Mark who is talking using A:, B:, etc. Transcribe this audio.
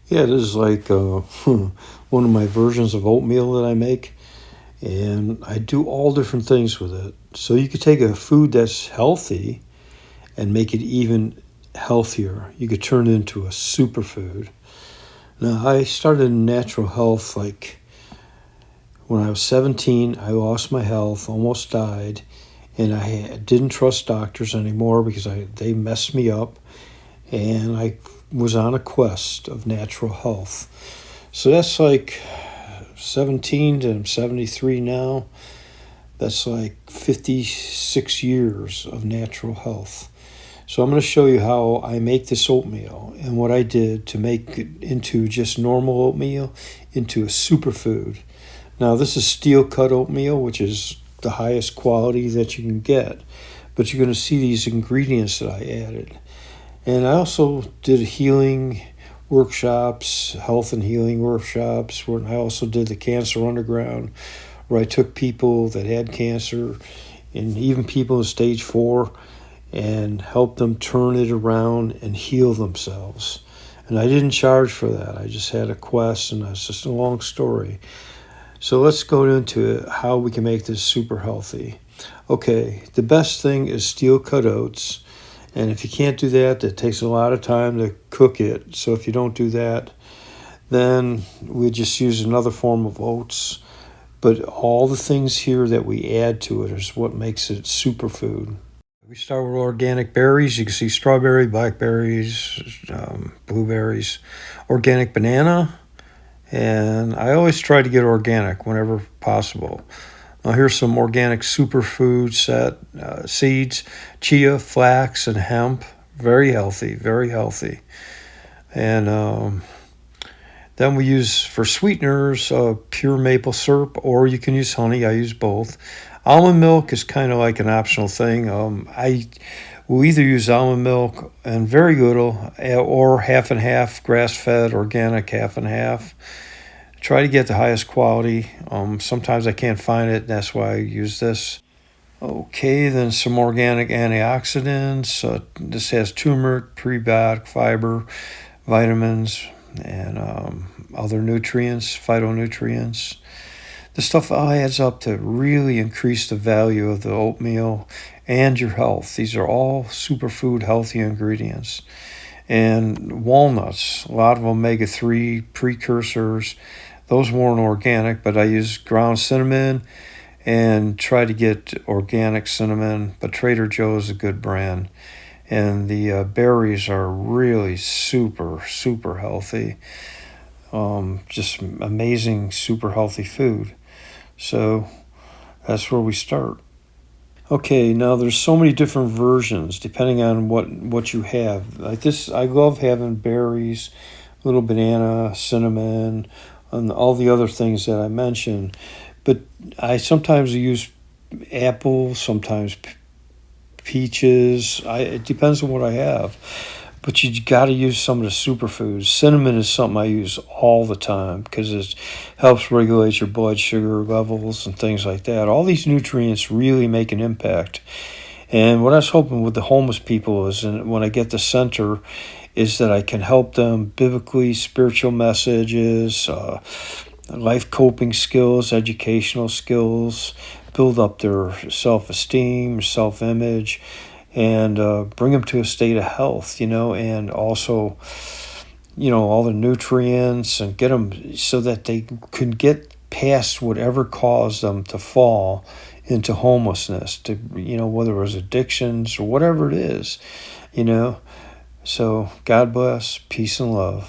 A: Yeah, it is like one of my versions of oatmeal that I make, and I do all different things with it. So you could take a food that's healthy and make it even healthier. You could turn it into a superfood. Now, I started in natural health like when I was 17. I lost my health, almost died, and didn't trust doctors anymore because they messed me up, and I was on a quest of natural health. So that's like 17 to I'm 73 now. That's like 56 years of natural health. So I'm going to show you how I make this oatmeal and what I did to make it into just normal oatmeal into a superfood. Now this is steel cut oatmeal, which is the highest quality that you can get. But you're going to see these ingredients that I added. And I also did healing workshops, health and healing workshops, where I also did the Cancer Underground, where I took people that had cancer and even people in stage 4 and helped them turn it around and heal themselves. And I didn't charge for that. I just had a quest, and that's just a long story. So let's go into how we can make this super healthy. Okay, the best thing is steel cut oats. And if you can't do that, it takes a lot of time to cook it. So if you don't do that, then we just use another form of oats. But all the things here that we add to it is what makes it superfood. We start with organic berries. You can see strawberry, blackberries, blueberries, organic banana. And I always try to get organic whenever possible. Now here's some organic superfood seeds, chia, flax, and hemp. Very healthy, very healthy. And then we use for sweeteners pure maple syrup, or you can use honey. I use both. Almond milk is kind of like an optional thing. I will either use almond milk and very little, or half and half, grass-fed, organic, half and half. Try to get the highest quality. Sometimes I can't find it. That's why I use this. Okay, then some organic antioxidants. This has turmeric, prebiotic fiber, vitamins, and other nutrients, phytonutrients. This stuff all adds up to really increase the value of the oatmeal and your health. These are all superfood healthy ingredients. And walnuts, a lot of omega-3 precursors. Those weren't organic, but I use ground cinnamon and try to get organic cinnamon, but Trader Joe's is a good brand. And the berries are really super, super healthy. Just amazing, super healthy food. So that's where we start. Okay, now there's so many different versions depending on what you have. Like this, I love having berries, little banana, cinnamon, and all the other things that I mentioned. But I sometimes use apples, sometimes peaches. It depends on what I have. But you got to use some of the superfoods. Cinnamon is something I use all the time because it helps regulate your blood sugar levels and things like that. All these nutrients really make an impact. And what I was hoping with the homeless people is, and when I get the center, is that I can help them biblically, spiritual messages, life coping skills, educational skills, build up their self-esteem, self-image, and bring them to a state of health, and also, all the nutrients, and get them so that they can get past whatever caused them to fall into homelessness, to, whether it was addictions or whatever it is, So God bless, peace and love.